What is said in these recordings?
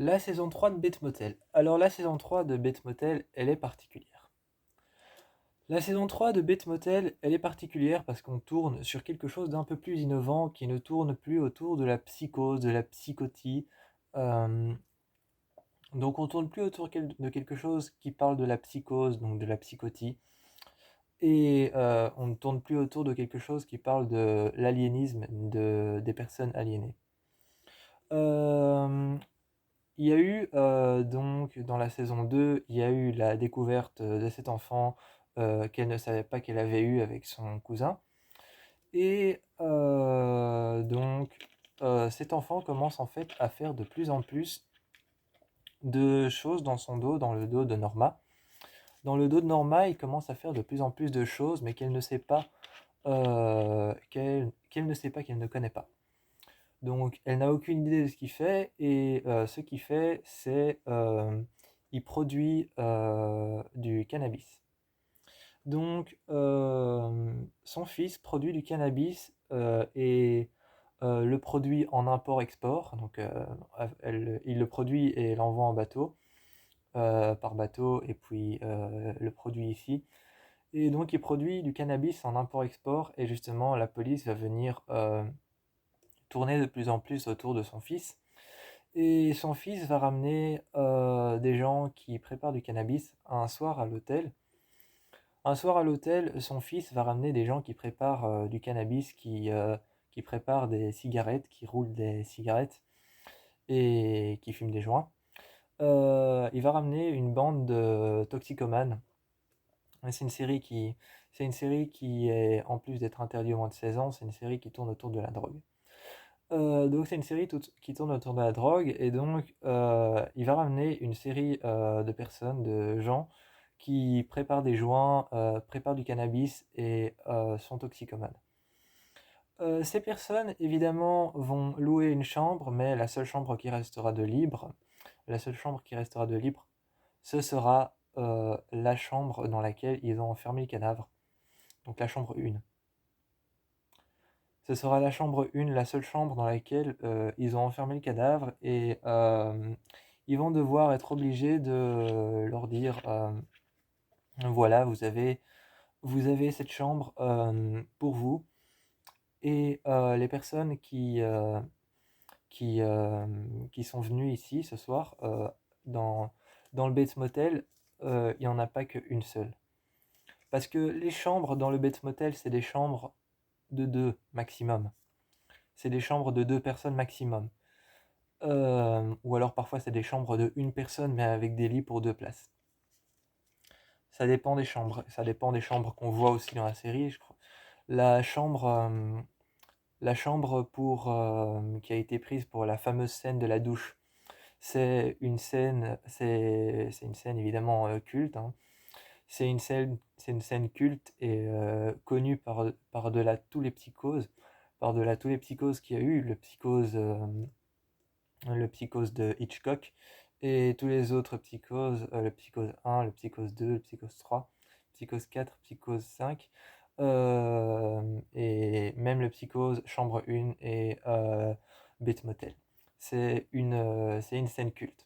La saison 3 de Bates Motel. Alors la saison 3 de Bates Motel, elle est particulière. La saison 3 de Bates Motel, elle est particulière parce qu'on tourne sur quelque chose d'un peu plus innovant qui ne tourne plus autour de la psychose, de la psychotie. Euh, donc on tourne plus autour de quelque chose qui parle de la psychose, donc de la psychotie. Et on ne tourne plus autour de quelque chose qui parle de l'aliénisme des personnes aliénées. Euh, Il y a eu donc dans la saison 2, il y a eu la découverte de cet enfant qu'elle ne savait pas qu'elle avait eu avec son cousin. Et cet enfant commence en fait à faire de plus en plus de choses dans son dos, dans le dos de Norma. Dans le dos de Norma, il commence à faire de plus en plus de choses, mais qu'elle ne sait pas, qu'elle ne sait pas, qu'elle ne connaît pas. Donc, elle n'a aucune idée de ce qu'il fait, et ce qu'il fait, c'est il produit du cannabis. Donc, son fils produit du cannabis et le produit en import-export. Donc, il le produit et l'envoie en bateau, par bateau, et puis le produit ici. Et donc, il produit du cannabis en import-export, et justement, la police va venir tourner de plus en plus autour de son fils. Et son fils va ramener des gens qui préparent du cannabis un soir à l'hôtel. Un soir à l'hôtel, son fils va ramener des gens qui préparent du cannabis, qui préparent des cigarettes, qui roulent des cigarettes et qui fument des joints. Il va ramener une bande de toxicomanes. C'est une série qui, c'est une série qui est, en plus d'être interdite au moins de 16 ans, c'est une série qui tourne autour de la drogue. Donc c'est une série qui tourne autour de la drogue, et donc il va ramener une série de personnes, de gens qui préparent des joints, préparent du cannabis et sont toxicomanes. Ces personnes évidemment vont louer une chambre, mais la seule chambre qui restera de libre, ce sera la chambre dans laquelle ils ont enfermé le cadavre, donc la chambre 1. Ce sera la chambre 1, la seule chambre dans laquelle ils ont enfermé le cadavre, et ils vont devoir être obligés de leur dire voilà, vous avez cette chambre pour vous, et les personnes qui, euh, qui sont venues ici ce soir dans, dans le Bates Motel, il n'y en a pas qu'une seule. Parce que les chambres dans le Bates Motel, c'est des chambres de deux maximum. C'est des chambres de deux personnes maximum. Ou alors parfois c'est des chambres de une personne mais avec des lits pour deux places. Ça dépend des chambres. Ça dépend des chambres qu'on voit aussi dans la série, je crois. La chambre, euh, la chambre qui a été prise pour la fameuse scène de la douche, c'est une scène évidemment culte, hein. C'est une scène culte et connue par-delà tous les psychoses, par-delà tous les psychoses qu'il y a eu, le psychose de Hitchcock et tous les autres psychoses, le psychose 1, le psychose 2, le psychose 3, psychose 4, psychose 5, et même le psychose chambre 1 et Bates Motel. C'est une scène culte.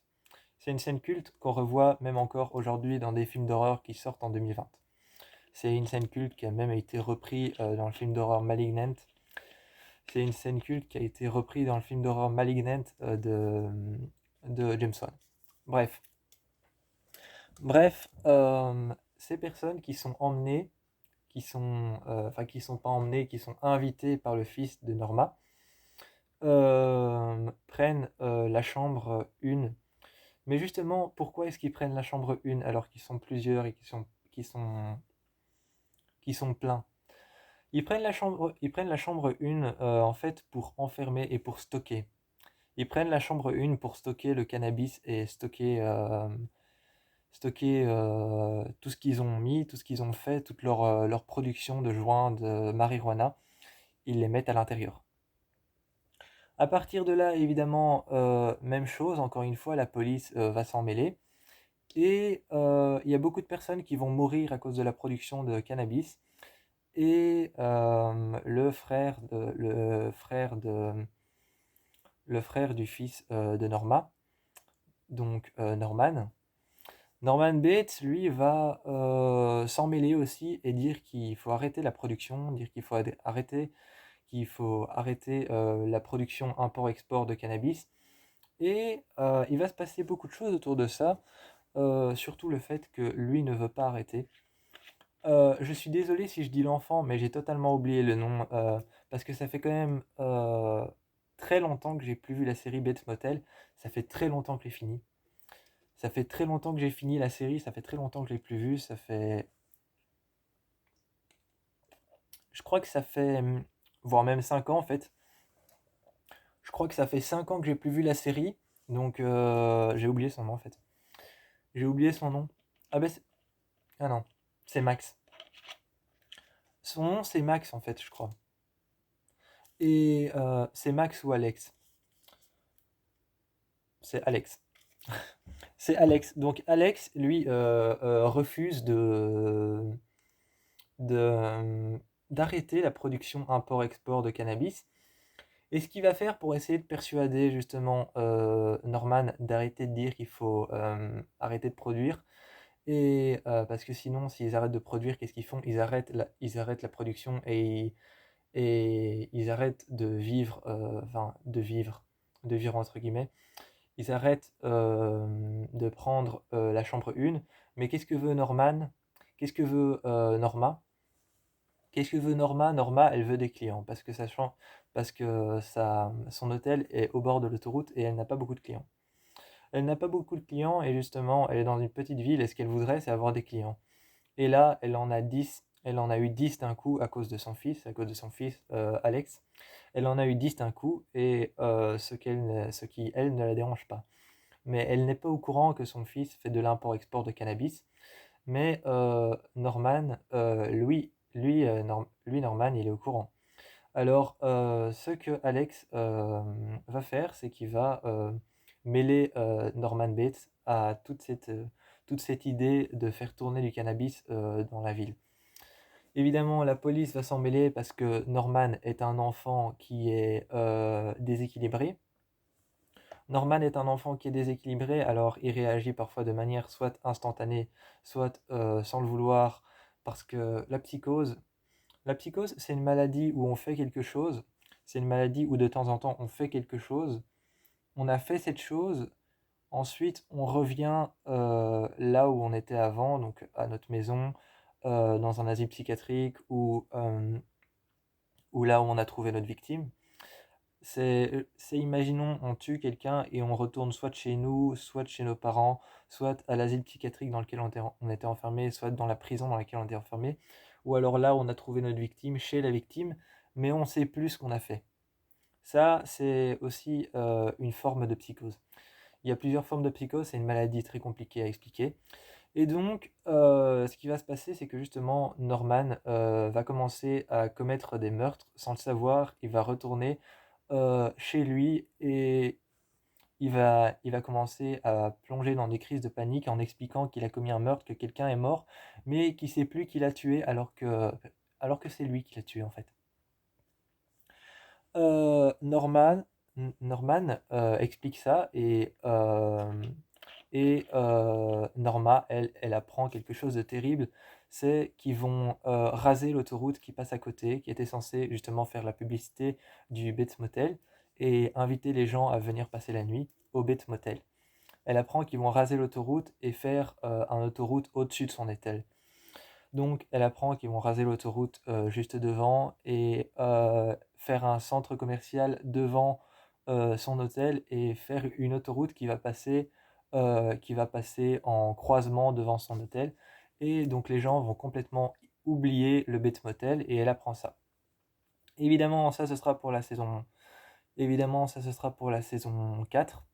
C'est une scène culte qu'on revoit même encore aujourd'hui dans des films d'horreur qui sortent en 2020. C'est une scène culte qui a même été reprise dans le film d'horreur Malignant. C'est une scène culte qui a été reprise dans le film d'horreur Malignant de James Wan. Bref. Bref, ces personnes qui sont emmenées, qui sont pas emmenées, qui sont invitées par le fils de Norma, prennent la chambre 1. Mais justement, pourquoi est-ce qu'ils prennent la chambre 1 alors qu'ils sont plusieurs et qui sont pleins? Ils prennent la chambre 1 en fait pour enfermer et pour stocker. Ils prennent la chambre 1 pour stocker le cannabis et stocker tout ce qu'ils ont mis, tout ce qu'ils ont fait, toute leur production de joints, de marijuana. Ils les mettent à l'intérieur. À partir de là, évidemment, même chose, encore une fois, la police va s'en mêler. Et il y a beaucoup de personnes qui vont mourir à cause de la production de cannabis. Et le frère du fils de Norma donc Norman. Norman Bates, lui, va s'en mêler aussi et dire qu'il faut arrêter la production, dire qu'il faut arrêter la production import-export de cannabis. Et il va se passer beaucoup de choses autour de ça, surtout le fait que lui ne veut pas arrêter. Je suis désolé si je dis l'enfant, mais j'ai totalement oublié le nom, parce que ça fait quand même très longtemps que j'ai plus vu la série Bates Motel. Ça fait très longtemps que j'ai fini. Ça fait très longtemps que j'ai fini la série, ça fait très longtemps que je l'ai plus vue. Je crois que ça fait, voire même 5 ans en fait. Je crois que ça fait 5 ans que j'ai plus vu la série, donc j'ai oublié son nom en fait. J'ai oublié son nom. Ah bah ah non, c'est Max. Son nom c'est Max en fait, je crois. Et c'est Max ou Alex? C'est Alex. C'est Alex. Donc Alex, lui, refuse de, d'arrêter la production import-export de cannabis. Et ce qu'il va faire pour essayer de persuader justement Norman d'arrêter de dire qu'il faut arrêter de produire, et parce que sinon, s'ils arrêtent de produire, qu'est-ce qu'ils font? Ils arrêtent la production et ils arrêtent de vivre, enfin de vivre entre guillemets. Ils arrêtent de prendre la chambre 1. Mais qu'est-ce que veut Norman? Qu'est-ce que veut Norma? Qu'est-ce que veut Norma? Norma, elle veut des clients parce que son hôtel est au bord de l'autoroute et elle n'a pas beaucoup de clients. Elle n'a pas beaucoup de clients et justement, elle est dans une petite ville et ce qu'elle voudrait, c'est avoir des clients. Et là, elle en a eu 10 d'un coup à cause de son fils, Alex. Elle en a eu 10 d'un coup et ce qui, elle, ne la dérange pas. Mais elle n'est pas au courant que son fils fait de l'import-export de cannabis. Mais Norman, lui, Norman, il est au courant. Alors, ce que Alex va faire, c'est qu'il va mêler Norman Bates à toute cette idée de faire tourner du cannabis dans la ville. Évidemment, la police va s'en mêler parce que Norman est un enfant qui est déséquilibré. Norman est un enfant qui est déséquilibré, alors il réagit parfois de manière soit instantanée, soit sans le vouloir, parce que la psychose, c'est une maladie où on fait quelque chose, c'est une maladie où de temps en temps on fait quelque chose, on a fait cette chose, ensuite on revient là où on était avant, donc à notre maison, dans un asile psychiatrique ou là où on a trouvé notre victime. Imaginons, on tue quelqu'un et on retourne soit de chez nous, soit de chez nos parents, soit à l'asile psychiatrique dans lequel on était enfermé, soit dans la prison dans laquelle on était enfermé, ou alors là, on a trouvé notre victime chez la victime, mais on sait plus ce qu'on a fait. Ça, c'est aussi une forme de psychose. Il y a plusieurs formes de psychose, c'est une maladie très compliquée à expliquer. Et donc, ce qui va se passer, c'est que justement, Norman va commencer à commettre des meurtres sans le savoir. Il va retourner chez lui et il va commencer à plonger dans des crises de panique en expliquant qu'il a commis un meurtre, que quelqu'un est mort, mais qu'il ne sait plus qui l'a tué alors que c'est lui qui l'a tué en fait. Norman, Norman explique ça et Norma, elle apprend quelque chose de terrible, c'est qu'ils vont raser l'autoroute qui passe à côté, qui était censée justement faire la publicité du Bates Motel et inviter les gens à venir passer la nuit au Bates Motel. Elle apprend qu'ils vont raser l'autoroute et faire un autoroute au-dessus de son hôtel. Donc elle apprend qu'ils vont raser l'autoroute juste devant et faire un centre commercial devant son hôtel et faire une autoroute qui va passer en croisement devant son hôtel. Et donc les gens vont complètement oublier le Bates Motel et elle apprend ça. Évidemment, ça ce sera pour la saison. Évidemment, ça ce sera pour la saison 4.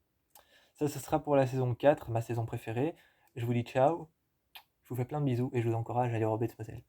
Ça ce sera pour la saison 4, ma saison préférée. Je vous dis ciao, je vous fais plein de bisous et je vous encourage à aller au Bates Motel.